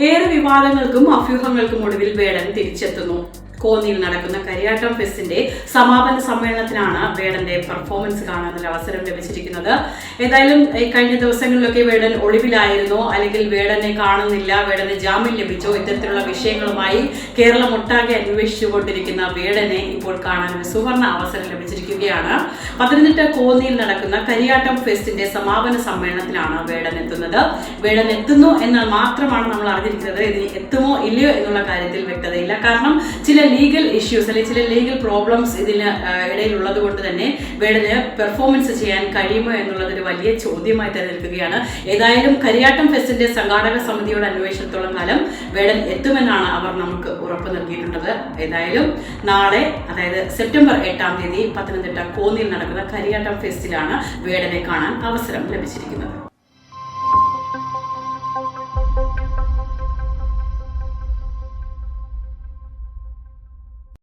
ഏറെ വിവാദങ്ങൾക്കും അഭ്യൂഹങ്ങൾക്കും ഒടുവിൽ വേടൻ തിരിച്ചെത്തുന്നു. കോന്നിയിൽ നടക്കുന്ന കരിയാട്ടം ഫെസ്റ്റിന്റെ സമാപന സമ്മേളനത്തിനാണ് വേടന്റെ പെർഫോമൻസ് കാണാനുള്ള അവസരം ലഭിച്ചിരിക്കുന്നത്. ഏതായാലും കഴിഞ്ഞ ദിവസങ്ങളിലൊക്കെ വേടൻ ഒളിവിലായിരുന്നോ, അല്ലെങ്കിൽ വേടനെ കാണുന്നില്ല, വേടന് ജാമ്യം ലഭിച്ചോ, ഇത്തരത്തിലുള്ള വിഷയങ്ങളുമായി കേരളം ഒട്ടാകെ അന്വേഷിച്ചുകൊണ്ടിരിക്കുന്ന വേടനെ ഇപ്പോൾ കാണാൻ ഒരു സുവർണ അവസരം ലഭിച്ചിരിക്കുകയാണ്. പത്തനംതിട്ട കോന്നിയിൽ നടക്കുന്ന കരിയാട്ടം ഫെസ്റ്റിന്റെ സമാപന സമ്മേളനത്തിലാണ് വേടൻ എത്തുന്നത്. വേടൻ എത്തുന്നു എന്നാൽ മാത്രമാണ് നമ്മൾ അറിഞ്ഞിരിക്കുന്നത്. ഇതിന് എത്തുമോ ഇല്ലയോ എന്നുള്ള കാര്യത്തിൽ വ്യക്തതയില്ല. കാരണം ചില ലീഗൽ ഇഷ്യൂസ് അല്ലെങ്കിൽ ചില ലീഗൽ പ്രോബ്ലംസ് ഇതിന് ഇടയിലുള്ളത് കൊണ്ട് തന്നെ വേടന് പെർഫോമൻസ് ചെയ്യാൻ കഴിയുമോ എന്നുള്ളത് ഒരു വലിയ ചോദ്യമായി തന്നെ നിൽക്കുകയാണ്. ഏതായാലും കരിയാട്ടം ഫെസ്റ്റിന്റെ സംഘാടക സമിതിയുടെ അന്വേഷണത്തോളം കാലം വേടൻ എത്തുമെന്നാണ് അവർ നമുക്ക് ഉറപ്പ് നൽകിയിട്ടുള്ളത്. ഏതായാലും നാളെ, അതായത് സെപ്റ്റംബർ 8 പത്തനംതിട്ട കോന്നിയിൽ നടക്കുന്ന കരിയാട്ടം ഫെസ്റ്റിലാണ് വേടനെ കാണാൻ അവസരം ലഭിച്ചിരിക്കുന്നത്.